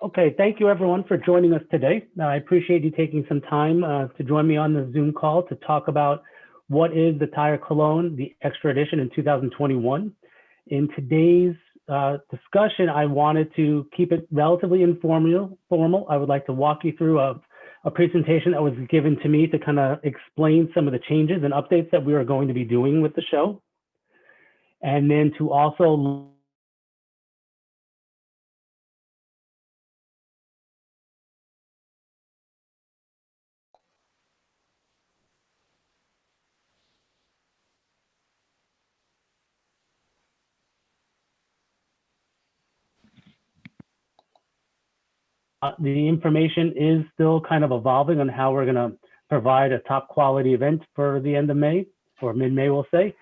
Okay, thank you everyone for joining us today. I appreciate you taking some time to join me on the Zoom call to talk about what is the Tire Cologne, the Extra Edition in 2021. In today's discussion, I wanted to keep it relatively informal. I would like to walk you through a presentation that was given to me to kind of explain some of the changes and updates that we are going to be doing with the show. And then to also the information is still kind of evolving on how we're going to provide a top quality event for the end of May, or mid-May, we'll say,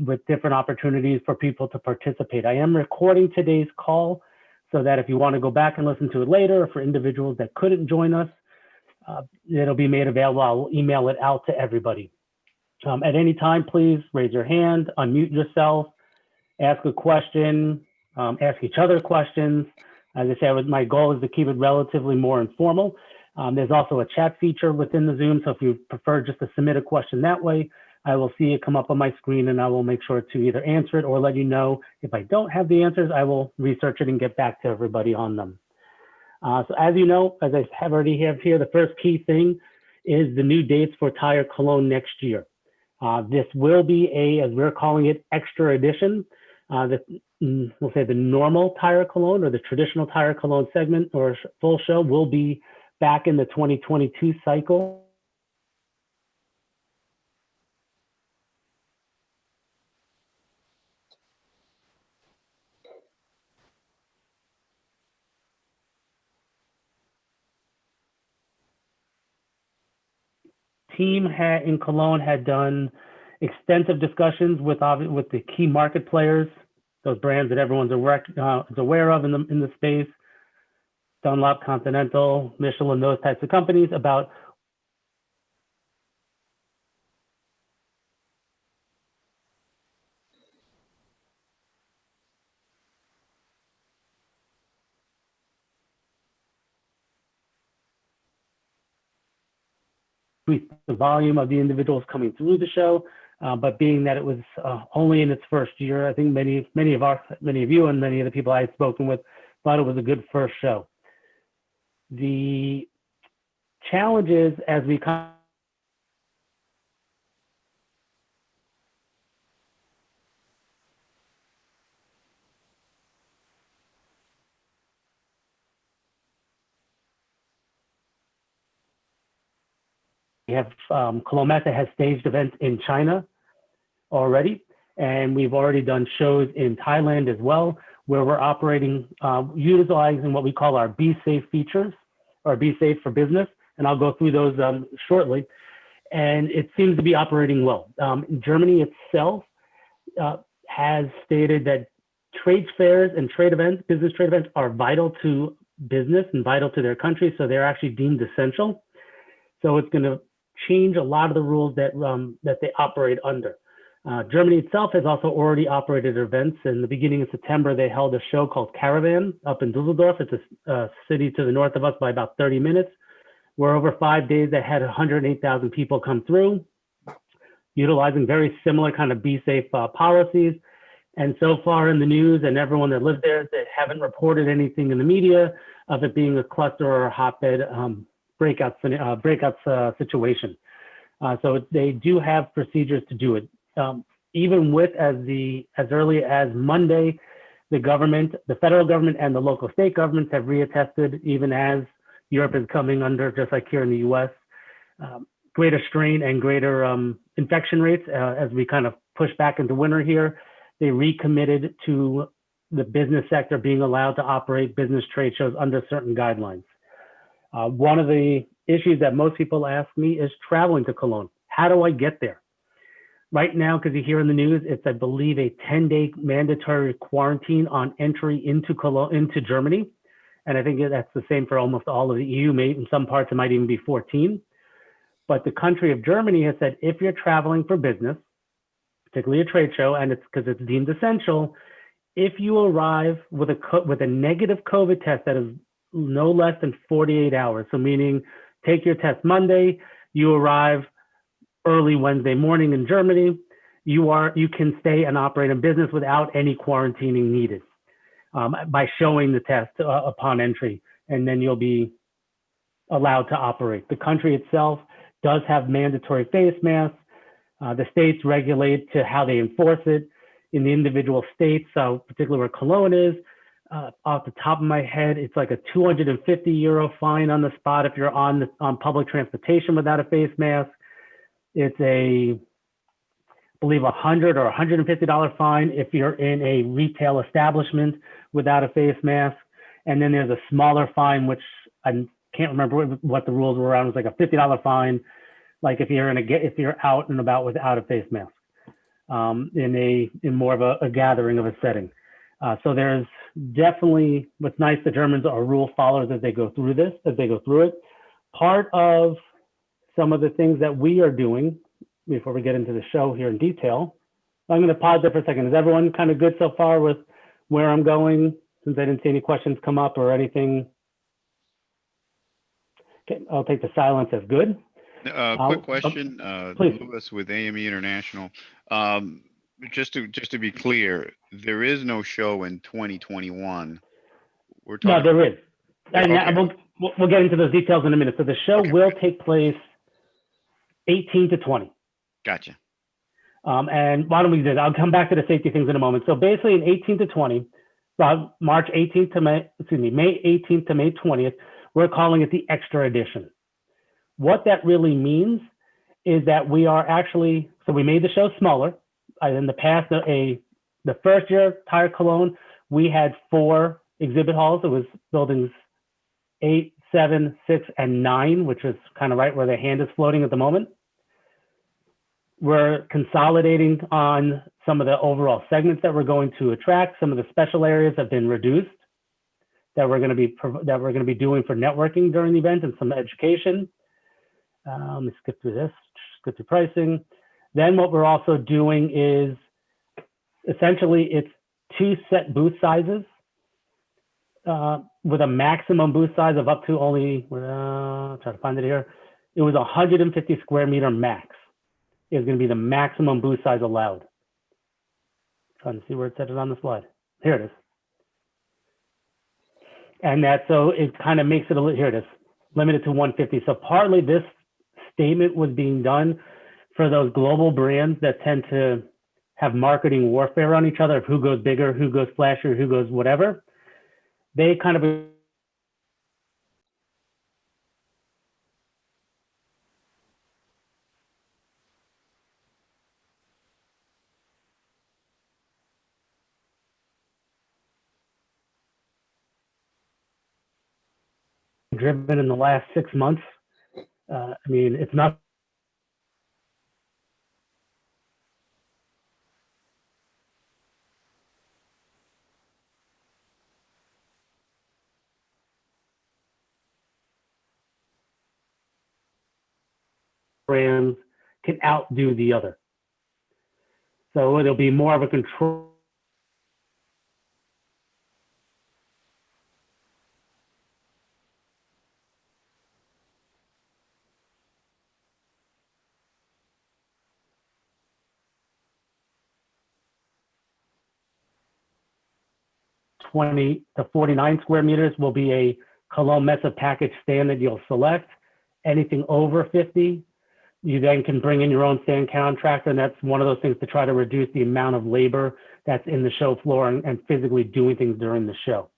with different opportunities for people to participate. I am recording today's call so that if you want to go back and listen to it later, or for individuals that couldn't join us, it'll be made available. I'll email it out to everybody. At any time, please raise your hand, unmute yourself, ask a question, ask each other questions. As I said, my goal is to keep it relatively more informal. There's also a chat feature within the Zoom, so if you prefer just to submit a question that way, I will see it come up on my screen and I will make sure to either answer it or let you know. If I don't have the answers, I will research it and get back to everybody on them. So as you know, as I have already have here, the first key thing is the new dates for Tire Cologne next year. This will be as we're calling it, Extra Edition. We'll say the normal Tire Cologne or the traditional Tire Cologne segment or full show will be back in the 2022 cycle. Team in Cologne had done extensive discussions with the key market players, those brands that everyone's aware of in the space, Dunlop, Continental, Michelin, those types of companies about the volume of the individuals coming through the show. But being that it was only in its first year, I think many of you and many of the people I had spoken with thought it was a good first show. The challenges as we come we have Koelnmesse has staged events in China already, and we've already done shows in Thailand as well, where we're operating, utilizing what we call our Be Safe features, or Be Safe for Business, and I'll go through those shortly. And it seems to be operating well. Germany itself has stated that trade fairs and trade events, business trade events, are vital to business and vital to their country, so they're actually deemed essential. So it's going to change a lot of the rules that they operate under. Germany itself has also already operated events. In the beginning of September, they held a show called Caravan up in Dusseldorf. It's a city to the north of us by about 30 minutes, where over 5 days they had 108,000 people come through, utilizing very similar kind of Be Safe policies. And so far in the news and everyone that lived there, they haven't reported anything in the media of it being a cluster or a hotbed breakout situation. So they do have procedures to do it. Even with as early as Monday, the federal government and the local state governments have reattested, even as Europe is coming under, just like here in the US, greater strain and greater infection rates as we kind of push back into winter here. They recommitted to the business sector being allowed to operate business trade shows under certain guidelines. One of the issues that most people ask me is traveling to Cologne. How do I get there? Right now, because you hear in the news, it's, I believe, a 10-day mandatory quarantine on entry into Cologne, into Germany. And I think that's the same for almost all of the EU. Maybe in some parts, it might even be 14. But the country of Germany has said, if you're traveling for business, particularly a trade show, and it's because it's deemed essential, if you arrive with a negative COVID test that is no less than 48 hours. So meaning take your test Monday, you arrive early Wednesday morning in Germany, you can stay and operate a business without any quarantining needed by showing the test upon entry, and then you'll be allowed to operate. The country itself does have mandatory face masks. The states regulate to how they enforce it in the individual states. So particularly where Cologne is, off the top of my head, it's like a 250 euro fine on the spot if you're on public transportation without a face mask. It's I believe $100 or $150 fine if you're in a retail establishment without a face mask. And then there's a smaller fine, which I can't remember what the rules were around. It was like a $50 fine, like if you're out and about without a face mask, in more of a gathering of a setting. So there's definitely, what's nice, the Germans are rule followers as they go through it. Part of some of the things that we are doing before we get into the show here in detail. I'm going to pause there for a second. Is everyone kind of good so far with where I'm going, since I didn't see any questions come up or anything? Okay, I'll take the silence as good. Quick question, please. Lewis with AME International. Just to be clear, there is no show in 2021. No, there is. And okay. we'll get into those details in a minute. So the show will take place 18 to 20. Gotcha. And why don't we do that? I'll come back to the safety things in a moment. So basically in 18 to 20, March 18th to May 18th to May 20th, we're calling it the extra edition. What that really means is that we are actually, so we made the show smaller. In the past, the first year, Tire Cologne, we had 4 exhibit halls. It was buildings 8, 7, 6, and 9, which is kind of right where the hand is floating at the moment. We're consolidating on some of the overall segments that we're going to attract. Some of the special areas have been reduced that we're going to be doing for networking during the event and some education. Let me skip through this, skip through pricing. Then what we're also doing is essentially it's 2 set booth sizes with a maximum booth size of up to only, try to find it here. It was 150 square meter max is going to be the maximum booth size allowed. Trying to see where it said it on the slide. Here it is. And so it kind of makes it here it is, limited to 150. So partly this statement was being done for those global brands that tend to have marketing warfare on each other of who goes bigger, who goes flashier, who goes whatever. They kind of driven in the last 6 months. I mean, it's not brands can outdo the other. So it'll be more of a control. (20 to 49 square meters will be a Koelnmesse package stand that you'll select. Anything over 50, you then can bring in your own stand contractor, and that's one of those things to try to reduce the amount of labor that's in the show floor and physically doing things during the show.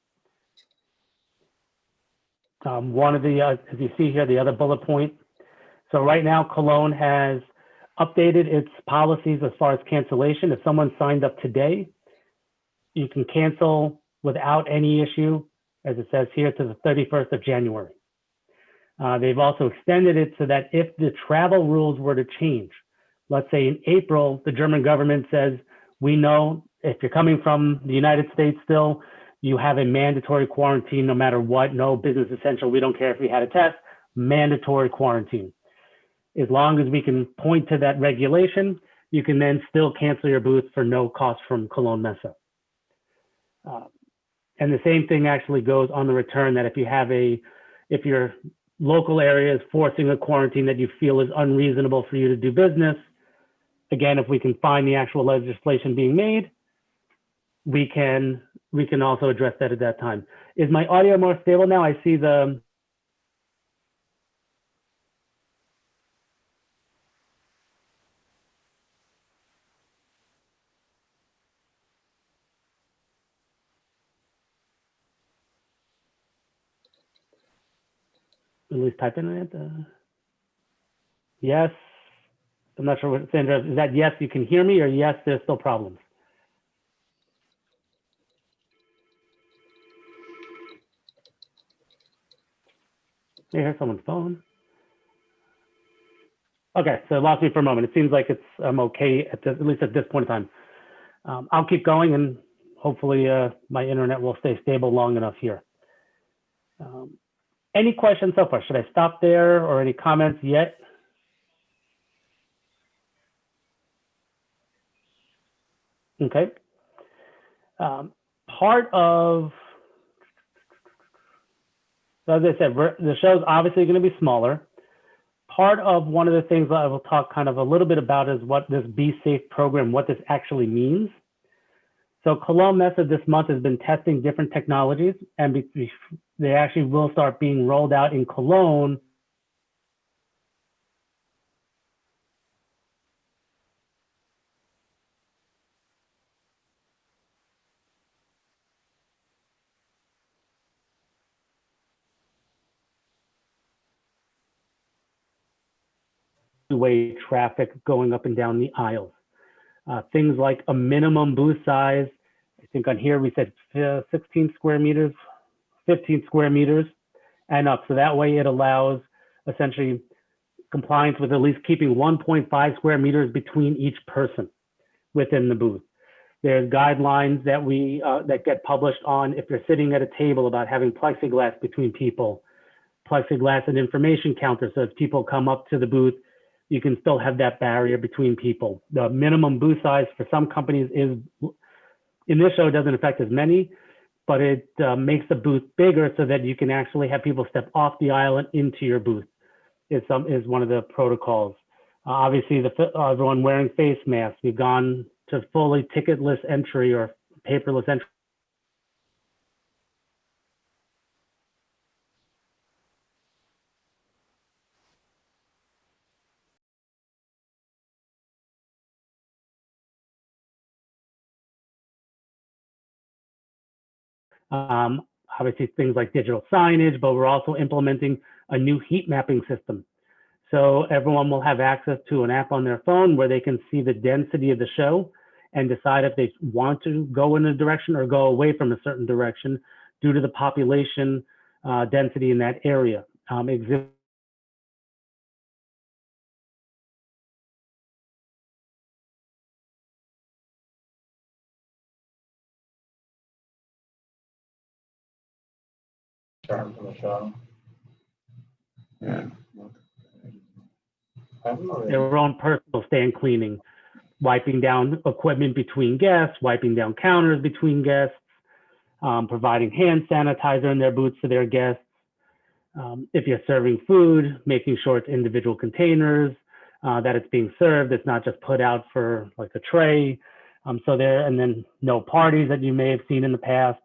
One of the, as you see here, the other bullet point. So right now, Cologne has updated its policies as far as cancellation. If someone signed up today, you can cancel without any issue, as it says here, to the 31st of January. They've also extended it so that if the travel rules were to change, let's say in April, the German government says, we know if you're coming from the United States still, you have a mandatory quarantine no matter what, no business essential. We don't care if you had a test, mandatory quarantine. As long as we can point to that regulation, you can then still cancel your booth for no cost from Koelnmesse. And the same thing actually goes on the return, that if your local area is forcing a quarantine that you feel is unreasonable for you to do business, again, if we can find the actual legislation being made, we can also address that at that time. Is my audio more stable now? I see the. At least type in it. Yes. I'm not sure what Sandra, is that yes, you can hear me, or yes, there's still problems? I hear someone's phone. Okay, so it lost me for a moment. It seems like I'm okay at least at this point in time. I'll keep going, and hopefully my internet will stay stable long enough here. Any questions so far? Should I stop there, or any comments yet? Okay. Part of, so as I said, the show's obviously going to be smaller. Part of one of the things that I will talk kind of a little bit about is what this Be Safe program, what this actually means. So Koelnmesse this month has been testing different technologies, and they actually will start being rolled out in Cologne two-way traffic going up and down the aisles. Things like a minimum booth size. I think on here we said 16 square meters, 15 square meters and up. So that way it allows essentially compliance with at least keeping 1.5 square meters between each person within the booth. There's guidelines that that get published on if you're sitting at a table about having plexiglass between people, plexiglass and information counter. So if people come up to the booth, you can still have that barrier between people. The minimum booth size for some companies is, in this show, it doesn't affect as many, but it makes the booth bigger so that you can actually have people step off the aisle and into your booth. Is one of the protocols. Obviously, everyone wearing face masks. We've gone to fully ticketless entry or paperless entry. Obviously, things like digital signage, but we're also implementing a new heat mapping system. So everyone will have access to an app on their phone where they can see the density of the show and decide if they want to go in a direction or go away from a certain direction due to the population density in that area. Yeah. Their own personal stand cleaning, wiping down equipment between guests, wiping down counters between guests, providing hand sanitizer in their booths to their guests. If you're serving food, making sure it's individual containers, that it's being served, it's not just put out for like a tray. And then no parties that you may have seen in the past.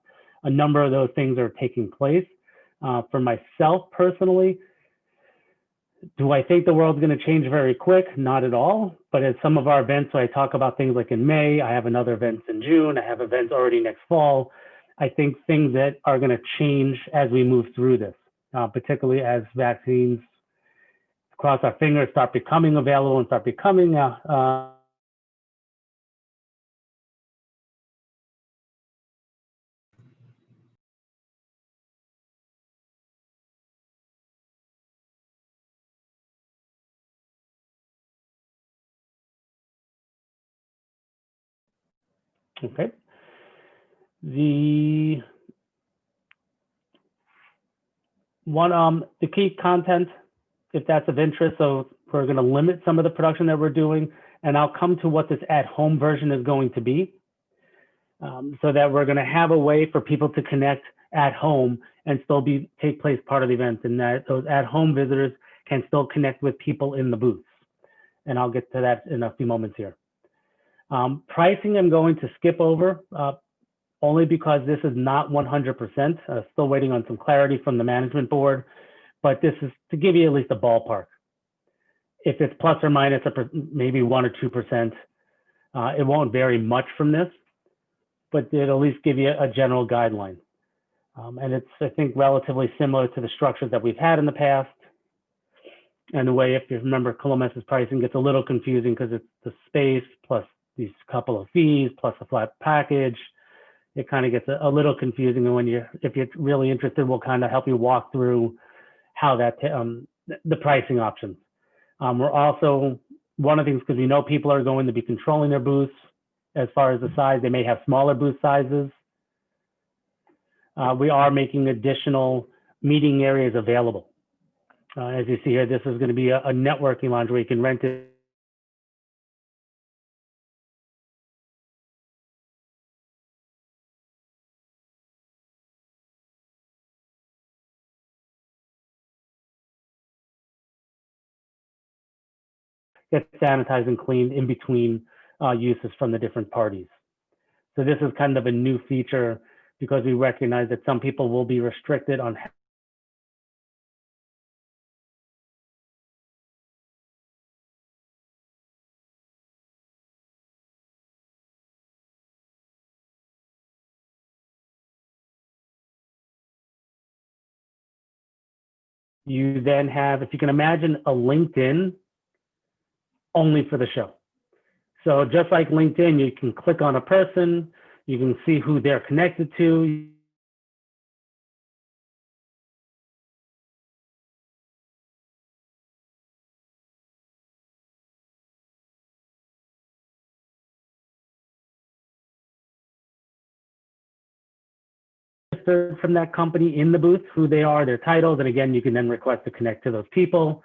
A number of those things are taking place. For myself personally, do I think the world's going to change very quick? Not at all. But at some of our events, so I talk about things like in May, I have another event in June, I have events already next fall. I think things that are going to change as we move through this, particularly as vaccines, cross our fingers, start becoming available and start becoming okay. The key content, if that's of interest, so we're going to limit some of the production that we're doing, and I'll come to what this at-home version is going to be. so that we're going to have a way for people to connect at home and still take place part of the event, and that those at-home visitors can still connect with people in the booths. And I'll get to that in a few moments here. Pricing I'm going to skip over only because this is not 100%. Still waiting on some clarity from the management board, but this is to give you at least a ballpark. If it's plus or minus maybe 1 or 2%, it won't vary much from this, but it'll at least give you a general guideline. And it's, I think, relatively similar to the structures that we've had in the past. And the way, if you remember, Koelnmesse's pricing gets a little confusing because it's the space plus these couple of fees plus a flat package. It kind of gets a little confusing. And if you're really interested, we'll kind of help you walk through how that the pricing options. We're also, one of the things, because we know people are going to be controlling their booths as far as the size, they may have smaller booth sizes. We are making additional meeting areas available. As you see here, this is going to be a networking lounge where you can rent it. Get sanitized and cleaned in between uses from the different parties. So this is kind of a new feature because we recognize that some people will be restricted on you then have, if you can imagine, a LinkedIn only for the show. So just like LinkedIn, you can click on a person, you can see who they're connected to. From that company in the booth, who they are, their titles, and again, you can then request to connect to those people.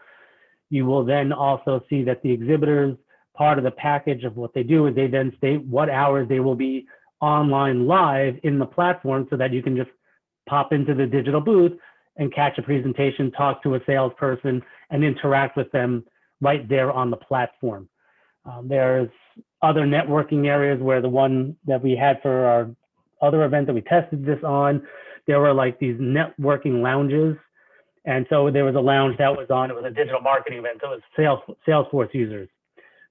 You will then also see that the exhibitors, part of the package of what they do is they then state what hours they will be online live in the platform so that you can just pop into the digital booth and catch a presentation, talk to a salesperson, and interact with them right there on the platform. There's other networking areas where the one that we had for our other event that we tested this on, there were like these networking lounges. And so there was a lounge that was on, it was a digital marketing event. So it was Salesforce users.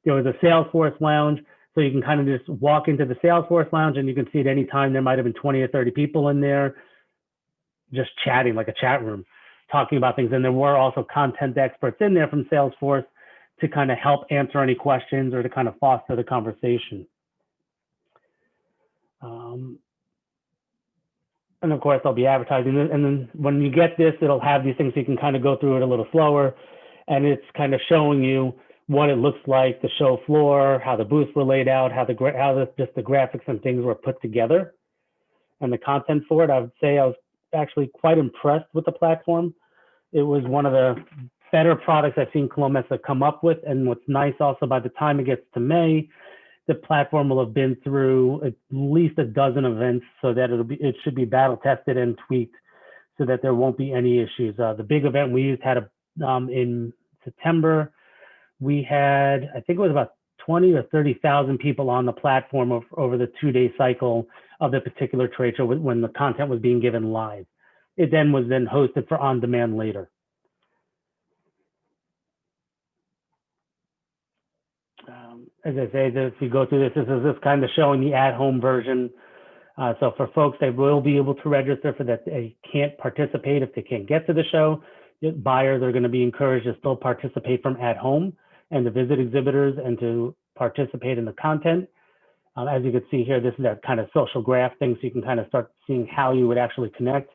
There was a Salesforce lounge. So you can kind of just walk into the Salesforce lounge and you can see at any time there might've been 20 or 30 people in there just chatting like a chat room, talking about things. And there were also content experts in there from Salesforce to kind of help answer any questions or to kind of foster the conversation. And of course, I'll be advertising it. And then when you get this, it'll have these things so you can kind of go through it a little slower. And it's kind of showing you what it looks like, the show floor, how the booths were laid out, how just the graphics and things were put together, and the content for it. I would say I was actually quite impressed with the platform. It was one of the better products I've seen Koelnmesse come up with. And what's nice also, by the time it gets to May, the platform will have been through at least a dozen events so that it should be battle tested and tweaked so that there won't be any issues. The big event we used had in September, we had, I think it was about 20 or 30,000 people on the platform over the 2-day cycle of the particular trade show when the content was being given live. It then was hosted for on demand later. As I say, if you go through this is kind of showing the at-home version. So for folks, they will be able to register for that. They can't participate if they can't get to the show. Buyers are going to be encouraged to still participate from at home and to visit exhibitors and to participate in the content. As you can see here, this is that kind of social graph thing, so you can kind of start seeing how you would actually connect.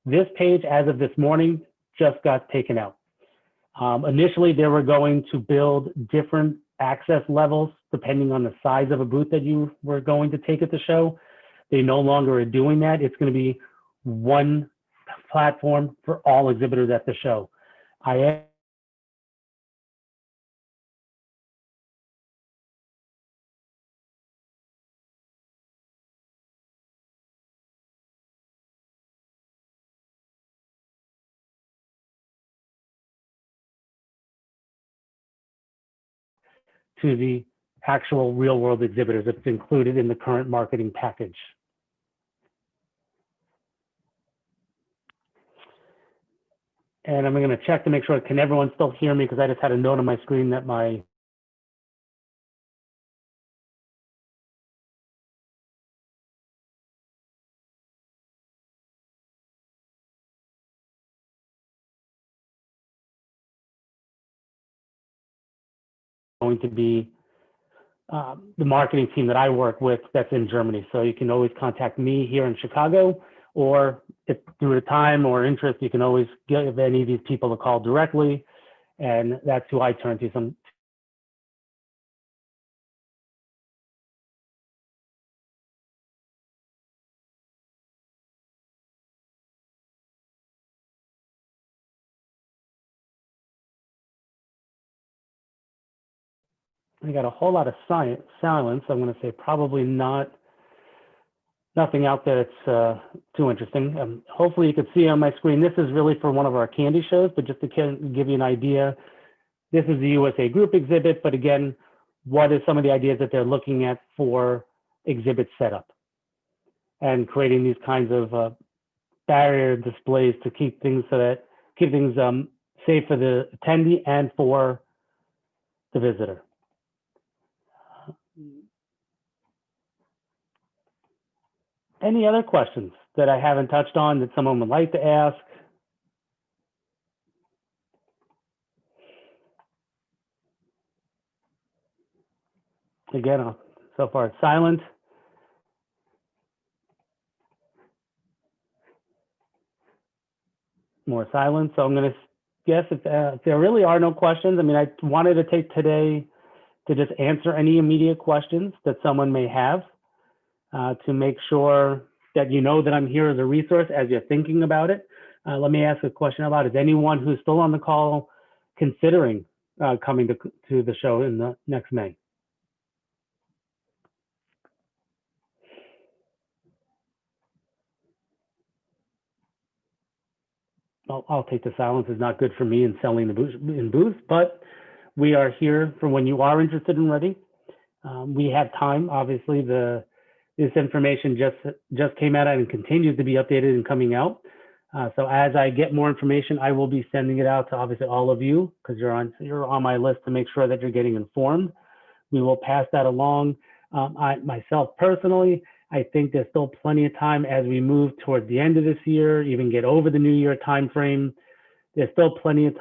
This page, as of this morning, just got taken out. Initially, they were going to build different access levels depending on the size of a booth that you were going to take at the show. They no longer are doing that. It's going to be one platform for all exhibitors at the show. I to the actual real world exhibitors. It's included in the current marketing package. And I'm going to check to make sure, can everyone still hear me? Because I just had a note on my screen that my going to be the marketing team that I work with that's in Germany. So you can always contact me here in Chicago, or if due to time or interest, you can always give any of these people a call directly. And that's who I turn to. I got a whole lot of silence. I'm going to say probably nothing out there that's too interesting. Hopefully you can see on my screen, this is really for one of our candy shows, but just to give you an idea, this is the USA Group exhibit, but again, what are some of the ideas that they're looking at for exhibit setup and creating these kinds of barrier displays to keep things safe for the attendee and for the visitor. Any other questions that I haven't touched on that someone would like to ask? Again, so far it's silent. More silence. So I'm going to guess if there really are no questions. I mean, I wanted to take today to just answer any immediate questions that someone may have to make sure that you know that I'm here as a resource as you're thinking about it. Let me ask a question about, is anyone who's still on the call considering coming to the show in the next May? I'll take the silence is not good for me in selling the booth, but we are here for when you are interested and ready. We have time. Obviously, this information just came out and continues to be updated and coming out. So as I get more information, I will be sending it out to obviously all of you, because you're on my list to make sure that you're getting informed. We will pass that along. Myself personally, I think there's still plenty of time as we move towards the end of this year, even get over the New Year timeframe. There's still plenty of